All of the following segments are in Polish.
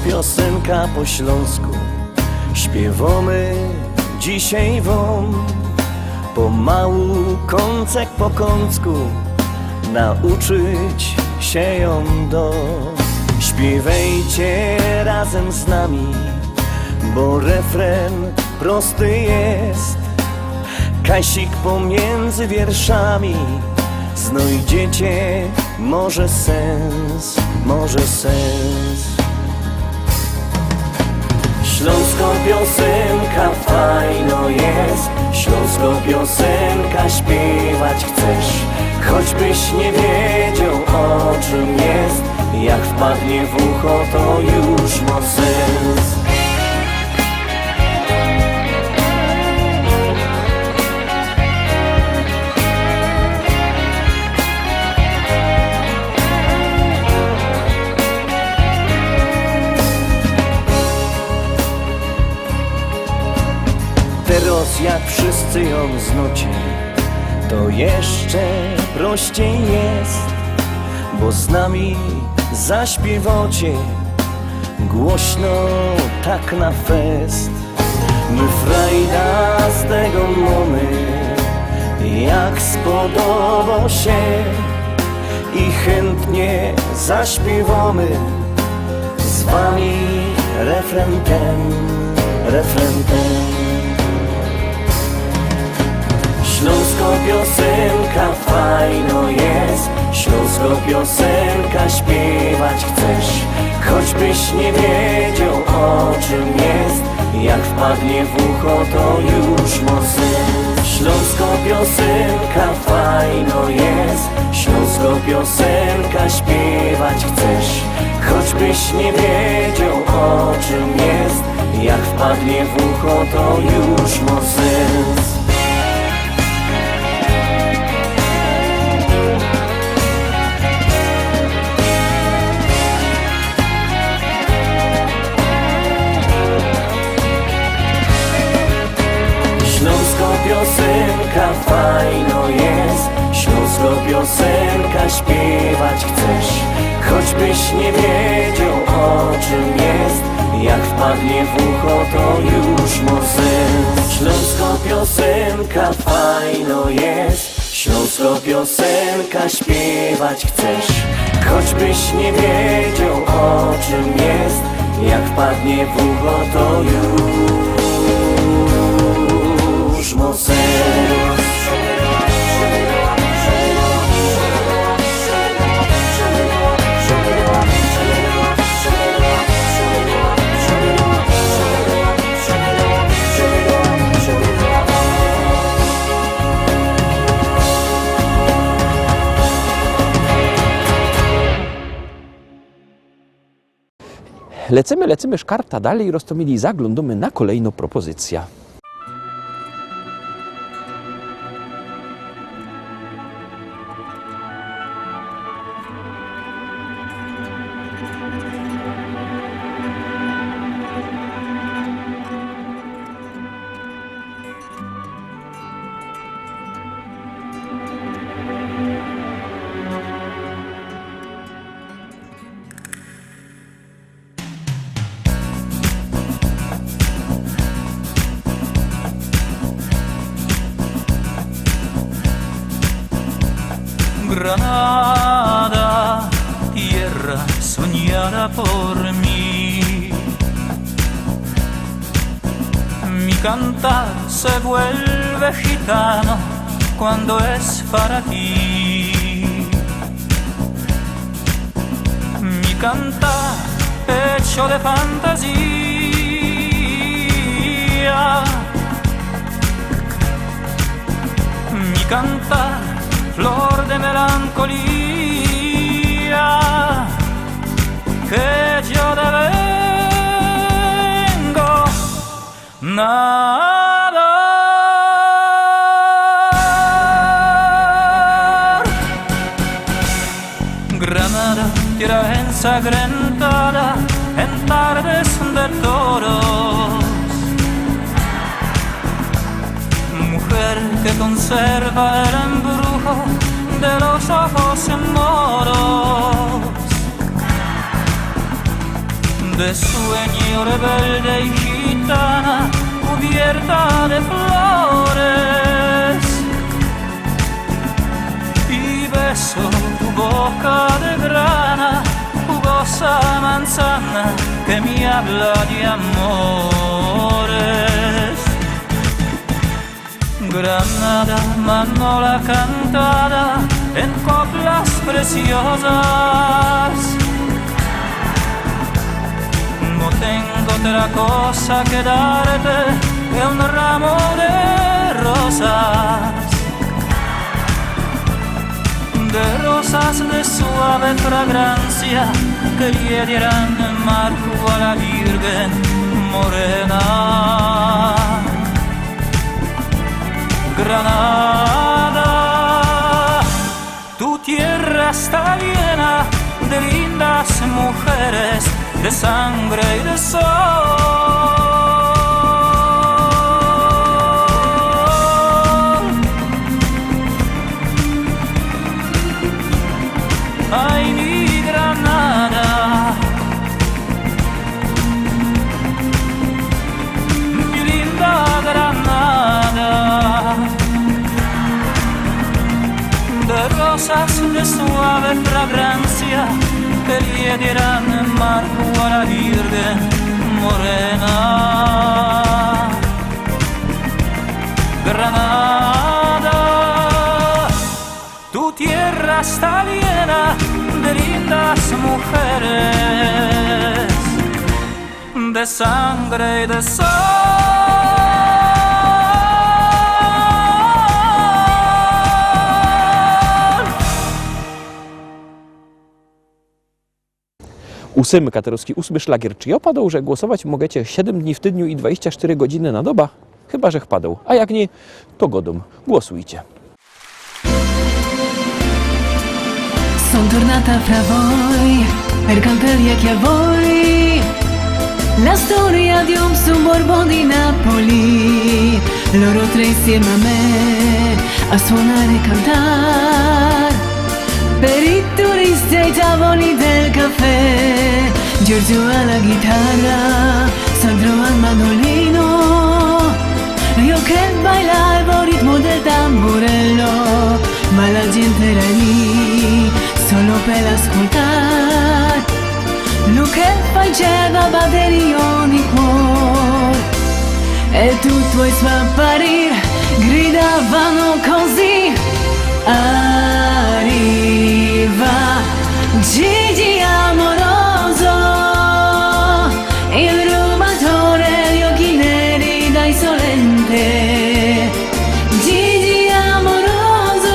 piosenka po śląsku. Śpiewamy dzisiaj wam, pomału, kącek po kącku, nauczyć się ją do. Śpiewajcie razem z nami, bo refren prosty jest. Kasik pomiędzy wierszami, znajdziecie może sens, może sens. Śląsko piosenka fajno jest, śląsko piosenka śpiewać chcesz. Choćbyś nie wiedział o czym jest, jak wpadnie w ucho to już ma sens. Teraz jak wszyscy ją znucie, to jeszcze prościej jest, bo z nami zaśpiewacie głośno tak na fest. My frajda z tego mamy, jak spodoba się, i chętnie zaśpiewamy z wami refren ten, refren ten. Śląsko piosenka fajno jest, śląsko piosenka śpiewać chcesz. Choćbyś nie wiedział o czym jest, jak wpadnie w ucho to już ma sens. Śląsko piosenka fajno jest, śląsko piosenka śpiewać chcesz. Choćbyś nie wiedział o czym jest, jak wpadnie w ucho to już ma sens. Śląsko piosenka fajno jest, śląsko piosenka śpiewać chcesz. Choćbyś nie wiedział o czym jest, jak wpadnie w ucho to już ma sens. Śląsko piosenka fajno jest, śląsko piosenka śpiewać chcesz. Choćbyś nie wiedział o czym jest, jak wpadnie w ucho to już ma sens. Lecimy szkarta dalej, Rostomili, zaglądamy na kolejną propozycję. Granada, tierra soñada por mí. Mi cantar se vuelve gitano cuando es para ti. Mi cantar hecho de fantasía. Mi cantar flor de melancolía, que yo devengo nadar. Granada, tierra ensangrentada en tardes de toros, mujer que conserva el embrujo de los ojos moros. de sueño rebelde y gitana, cubierta de flores. Y beso tu boca de grana, jugosa manzana que me habla de amores. Granada, manola cantada en coplas preciosas. No tengo otra cosa que darte que un ramo de rosas de suave fragancia que le dieran marco a la Virgen morena. Granada, tu tierra está llena de lindas mujeres, de sangre y de sol. Ay, mi Granada, mi linda Granada, de rosas de suave fragancia que le dieran marco a la Virgen morena. Granada, tu tierra está llena de lindas mujeres, de sangre y de sol. Ósmka, to ruski 8 szlagier. Czy ja padał, że głosować możecie 7 dni w tygodniu i 24 godziny na doba? Chyba, że padał. A jak nie, to godom. Głosujcie. Son tornata fra voi per cantare che a voi la storia di un sobborgo di Napoli. Loro tre insieme a me a suonare e cantare per i turisti ai tavoli del caffè. Giorgio alla chitarra, Sandro al mandolino, io che bailavo al ritmo del tamburello, ma la gente era lì solo per ascoltare. Lui che faceva batterio di cuore e tutto è spapparire, gridavano così. Arriva Gigi amoroso, il rubatore di occhi neri da insolente. Gigi amoroso,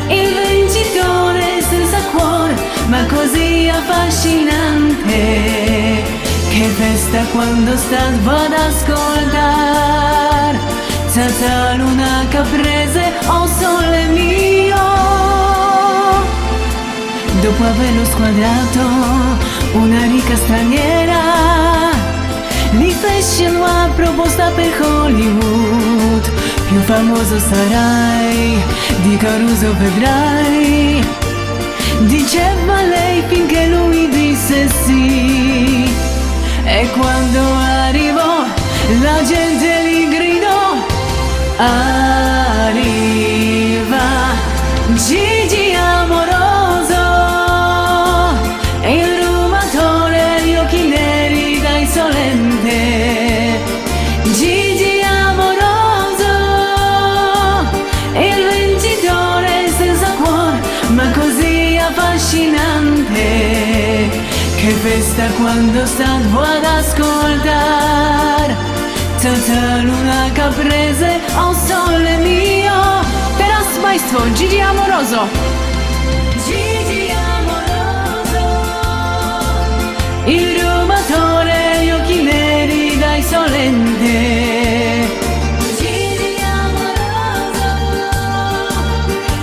il vincitore senza cuore, ma così affascinante. Che festa quando stavo ad ascoltare senza luna caprese, oh sole mio. Dopo averlo squadrato una ricca straniera, gli fece una proposta per Hollywood. Più famoso sarai, di Caruso vedrai, diceva lei finché lui disse sì. E quando arrivò la gente gli gridò: arriva Gigi amoroso, il rubatore di occhi neri da insolente. Gigi amoroso, il vincitore senza cuore, ma così affascinante. Che festa quando stavo ad ascoltare senza luna caprese, oh sole mio. Teraz państwo, Gigi amoroso. Gigi amoroso, il rubatore di occhi neri da insolente. Gigi amoroso,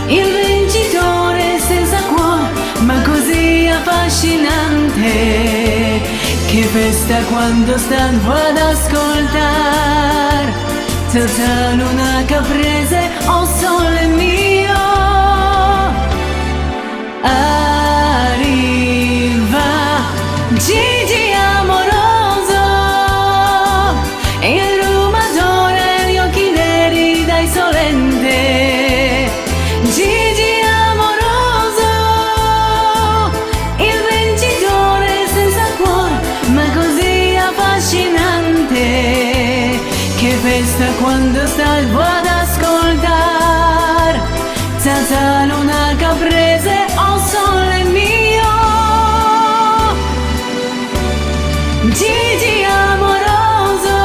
il vincitore senza cuore, ma così affascinante. Che festa quando stavo ad ascoltare senza luna caprese, oh sole mio. Arriva Gigi festa quando salgo ad ascoltar senza luna caprese o sole mio Gigi amoroso.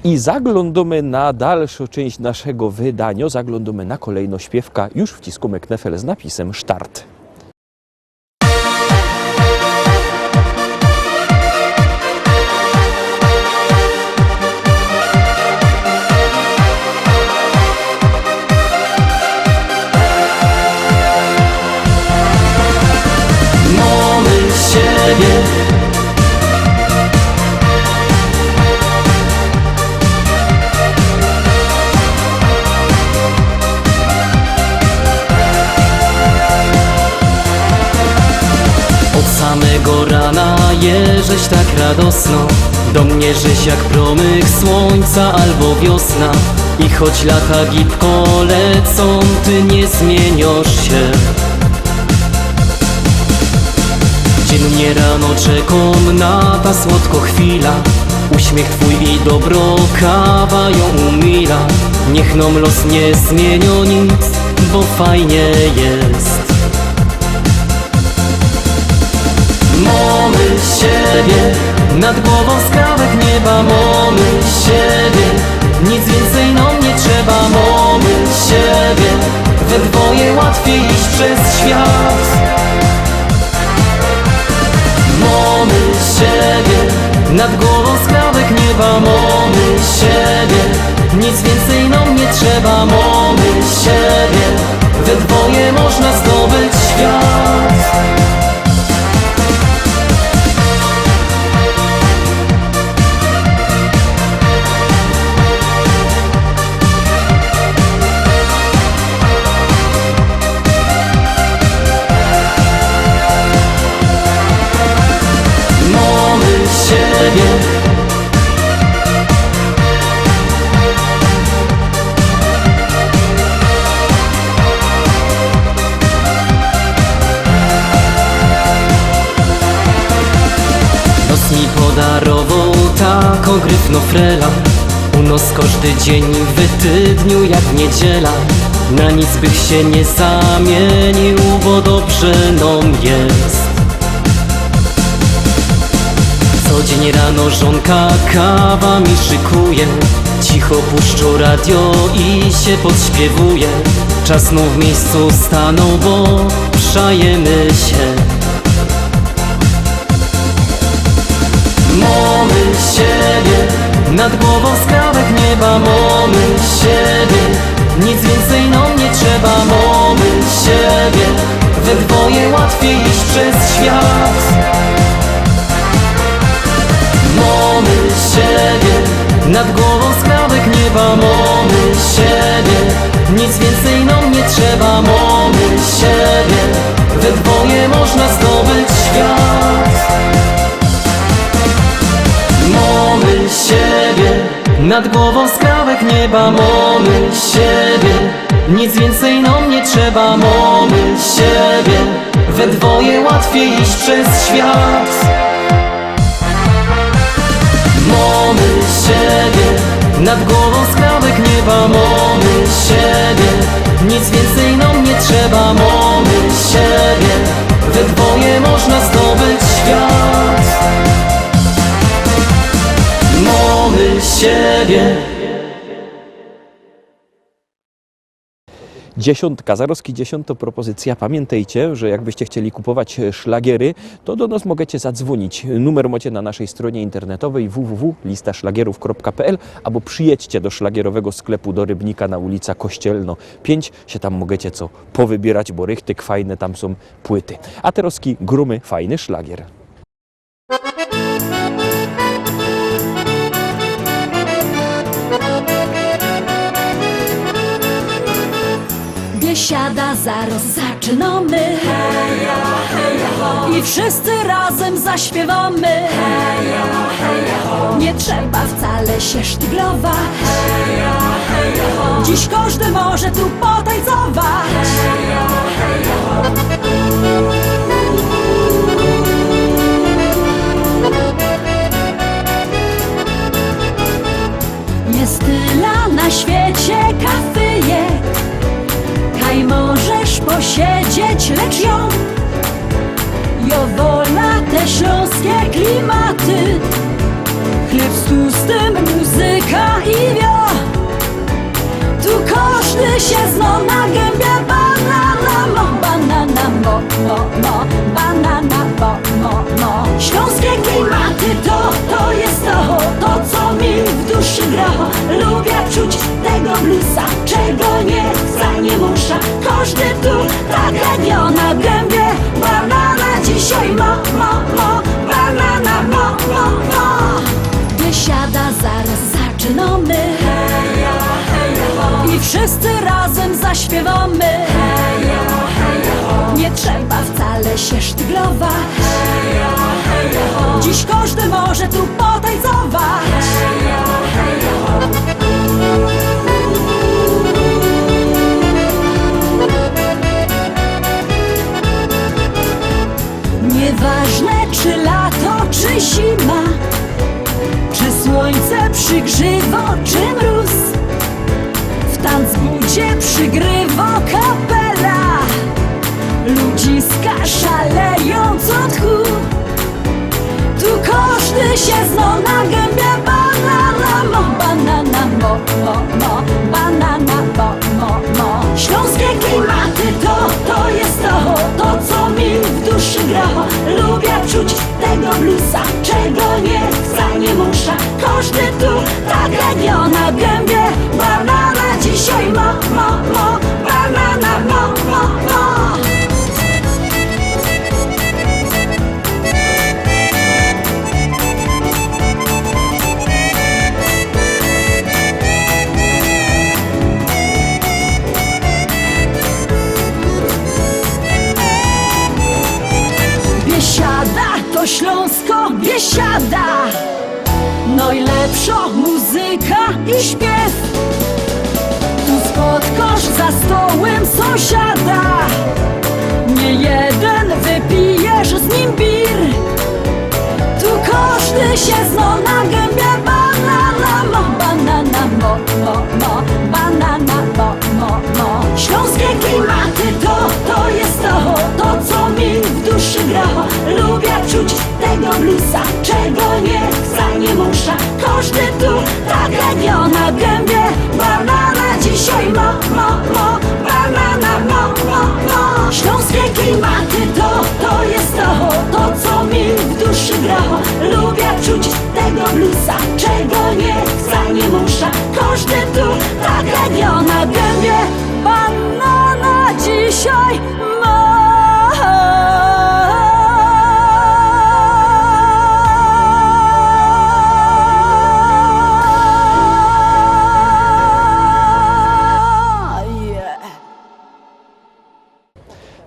I zaglądamy na dalszą część naszego wydania, zaglądamy na kolejno śpiewka już w tisku Knefel z napisem Start. Samego rana jeżeś tak radosno do mnie żeś jak promyk słońca albo wiosna. I choć lata gibko lecą, ty nie zmieniasz się. Dziennie rano czekam na ta słodko chwila. Uśmiech twój i dobro kawa ją umila. Niech nam los nie zmienią nic, bo fajnie jest. Mamy siebie, nad głową skrawek nieba. Mamy siebie, nic więcej nam nie trzeba. Mamy siebie, we dwoje łatwiej iść przez świat. Mamy siebie, nad głową skrawek nieba. Mamy siebie, nic więcej nam nie trzeba. Mamy siebie, we dwoje można zdobyć świat. Los mi podarował taką gryfno frela. U nos każdy dzień w tydniu jak niedziela. Na nic bych się nie zamienił, bo dobrze nam jest. Codzień rano żonka kawa mi szykuje. Cicho puszczą radio i się podśpiewuje. Czas znów w miejscu stanął, bo przajemy się. Mamy siebie, nad głową skrawek nieba. Mamy siebie, nic więcej nam nie trzeba. Mamy siebie, we dwoje łatwiej iść przez świat. Mamy siebie, nad głową skrawek nieba. Mamy siebie, nic więcej nam nie trzeba. Mamy siebie, we dwoje można zdobyć świat. Mamy siebie, nad głową skrawek nieba. Mamy siebie, nic więcej nam nie trzeba. Mamy siebie, we dwoje łatwiej iść przez świat. Mamy siebie, nad głową skrawek nieba. Mamy siebie, nic więcej nam nie trzeba. Mamy siebie, we dwoje można zdobyć świat. Mamy siebie. Dziesiątka, Zarowski 10 propozycja. Pamiętajcie, że jakbyście chcieli kupować szlagiery, to do nas możecie zadzwonić. Numer macie na naszej stronie internetowej www.listaszlagierów.pl albo przyjedźcie do szlagierowego sklepu do Rybnika na ulica Kościelno 5. Się tam możecie co powybierać, bo rychtyk fajne, tam są płyty. A teroski grumy, fajny szlagier. Siada, zaraz zaczynamy. Heja, heja, ho. I wszyscy razem zaśpiewamy. Heja, heja, ho. Nie trzeba wcale się sztyglować. Heja, heja, ho. Dziś każdy może tu potańcować. Heja, heja, ho. klimaty. Chleb z tłustym, muzyka i wio. Tu każdy się zno na gębie. Banana mo, banana mo, mo, mo. Banana mo, mo, mo. Śląskie klimaty to jest to co mi w duszy gra. Lubię czuć tego bluesa, czego nie chce, nie muszę. Każdy tu tak jak ja na gębie. Banana dzisiaj mo, mo, mo. Banana mo, mo, mo. Biesiada zaraz zaczynamy. Heja, heja, ho. I wszyscy razem zaśpiewamy. Heja, heja, ho. Nie trzeba wcale się sztyglować. Heja, heja, ho. Dziś każdy może tu potańcować. Heja, heja, ho. Nieważne czy lato, czy zima, czy słońce przygrzywa, czy mróz, w tanzbudzie przygrywa kapela. Ludziska szaleją co tchu. Tu każdy się zna na gębie. Banana mo, banana mo, mo, mo. Banana mo, mo, mo. Śląskie klimaty to jest to co mi w duszy gra. Lubię czuć tego bluesa, czego nie chcę, nie muszę. Każdy tu tak jak ja na gębie. Banana dzisiaj mo, mo, mo. Banana mo, mo, mo. Biesiada to Śląsko, biesiada. Najlepsza muzyka i śpiew. Tu spotkasz za stołem sąsiada. Nie jeden wypijesz z nim bir. Tu każdy się zna na gębie. Banana mo, banana mo, mo, mo. Banana mo, mo, mo. Śląskie klimaty to jest to co mi w duszy gra. Lubię czuć tego bluesa, czego nie chcę, nie muszę. Każdy tu tak jak ja na gębie. Banana dzisiaj mo, mo, mo. Banana mo, mo, mo. Śląskie klimaty to jest to co mi w duszy gra. Lubię czuć tego bluesa, czego nie chcę, nie muszę. Każdy tu tak jak ja na gębie. Banana dzisiaj mo.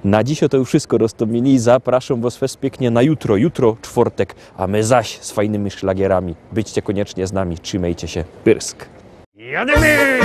Na dziś to już wszystko, Rostomili. Zapraszam Was pięknie na jutro. Jutro czwartek, a my zaś z fajnymi szlagierami. Byćcie koniecznie z nami, trzymajcie się. Pyrsk! Jademy!